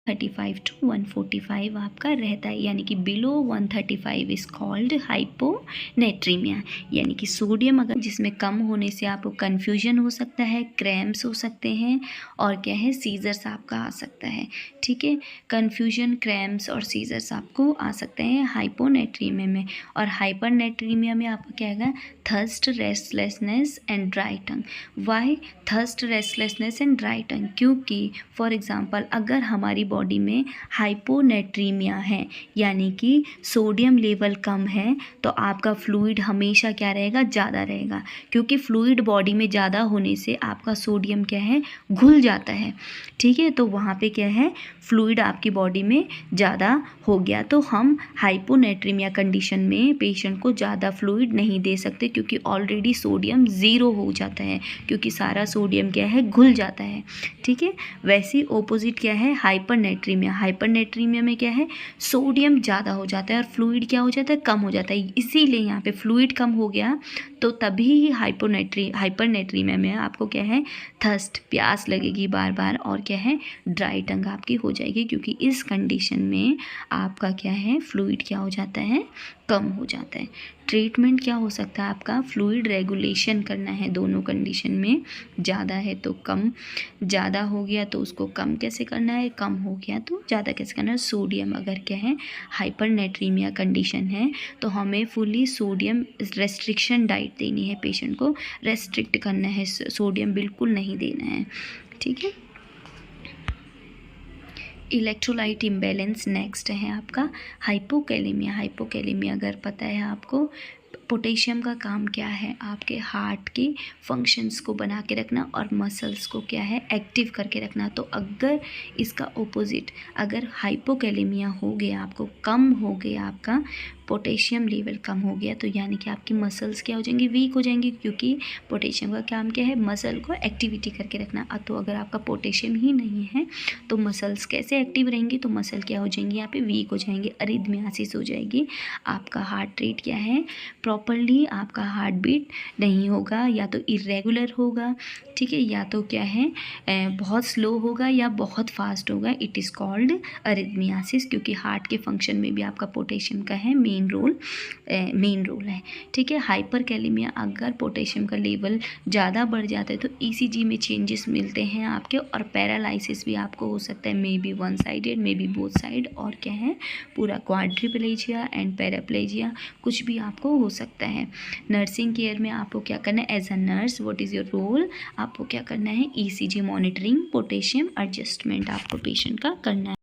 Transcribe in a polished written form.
35 to 145 आपका रहता है, यानी कि बिलो 135 इज़ कॉल्ड हाइपोनेट्रीमिया। यानी कि सोडियम अगर जिसमें कम होने से आपको कन्फ्यूजन हो सकता है, क्रैम्प्स हो सकते हैं और क्या है, सीजर्स आपका आ सकता है। ठीक है, कन्फ्यूजन, क्रैम्प्स और सीजर्स आपको आ सकते हैं हाइपोनेट्रीमिया में। और हाइपरनेट्रीमिया में आपका क्या है, thirst, restlessness and dry tongue. Why thirst, restlessness and dry tongue? क्योंकि फॉर एग्जांपल अगर हमारी बॉडी में हाइपोनेट्रीमिया है, यानी कि सोडियम लेवल कम है, तो आपका फ्लूइड हमेशा क्या रहेगा, ज़्यादा रहेगा। क्योंकि फ्लूइड बॉडी में ज़्यादा होने से आपका सोडियम क्या है, घुल जाता है। ठीक है, तो वहाँ पे क्या है, फ्लूइड आपकी बॉडी में ज़्यादा हो गया, तो हम हाइपोनेट्रीमिया कंडीशन में पेशेंट को ज़्यादा फ्लूइड नहीं दे सकते, क्योंकि ऑलरेडी सोडियम ज़ीरो हो जाता है, क्योंकि सारा सोडियम क्या है, घुल जाता है। ठीक है, वैसे ऑपोजिट क्या है, हाइपरनेट्रीमिया। हाइपरनेट्रीमिया में क्या है, सोडियम ज़्यादा हो जाता है और फ्लूइड क्या हो जाता है, कम हो जाता है। इसीलिए यहाँ पे फ्लूइड कम हो गया, तो तभी ही हाइपरनेट्रीमिया में आपको क्या है, थर्स्ट, प्यास लगेगी बार बार, और क्या है, ड्राई टंग आपकी हो जाएगी, क्योंकि इस कंडीशन में आपका क्या है, फ्लूइड क्या हो जाता है, कम हो जाता है। ट्रीटमेंट क्या हो सकता है आपका, फ्लूइड रेगुलेशन करना है दोनों कंडीशन में। ज़्यादा है तो कम, ज़्यादा हो गया तो उसको कम कैसे करना है, कम हो गया तो ज़्यादा कैसे करना है। सोडियम अगर क्या है, हाइपरनेट्रीमिया कंडीशन है, तो हमें फुली सोडियम रेस्ट्रिक्शन डाइट देनी है, पेशेंट को रेस्ट्रिक्ट करना है, सोडियम बिल्कुल नहीं देना है। ठीक है, इलेक्ट्रोलाइट इम्बैलेंस नेक्स्ट है आपका हाइपोकैलेमिया। हाइपोकैलेमिया अगर पता है आपको, पोटेशियम का काम क्या है, आपके हार्ट के फंक्शंस को बना के रखना और मसल्स को क्या है, एक्टिव करके रखना। तो अगर इसका ऑपोजिट, अगर हाइपोकैलेमिया हो गया, आपको कम हो गया, आपका पोटेशियम लेवल कम हो गया, तो यानी कि आपकी मसल्स क्या हो जाएंगी, वीक हो जाएंगी, क्योंकि पोटेशियम का काम क्या है, मसल को एक्टिविटी करके रखना। तो अगर आपका पोटेशियम ही नहीं है तो मसल्स कैसे एक्टिव रहेंगी, तो मसल क्या हो जाएंगी, यहाँ पे वीक हो जाएंगे, अरिथमियासिस हो जाएगी, आपका हार्ट रेट क्या है, प्रॉपरली आपका हार्ट बीट नहीं होगा, या तो इरेगुलर होगा। ठीक है, या तो क्या है, बहुत स्लो होगा या बहुत फास्ट होगा। इट इज़ कॉल्ड अरिथमियासिस, क्योंकि हार्ट के फंक्शन में भी आपका पोटेशियम का है मेन रोल है। ठीक है, हाइपरकैलेमिया अगर पोटेशियम का लेवल ज़्यादा बढ़ जाता है तो ईसीजी में चेंजेस मिलते हैं आपके, और पैरालिसिस भी आपको हो सकता है, may be one sided, may be both side, और क्या है, पूरा क्वाड्रिप्लेजिया एंड पैराप्लेजिया, कुछ भी आपको हो सकता है। नर्सिंग केयर में आपको क्या करना है, as a nurse what is your role, आपको क्या करना है, ईसीजी मॉनिटरिंग, पोटेशियम एडजस्टमेंट आपको पेशेंट का करना है।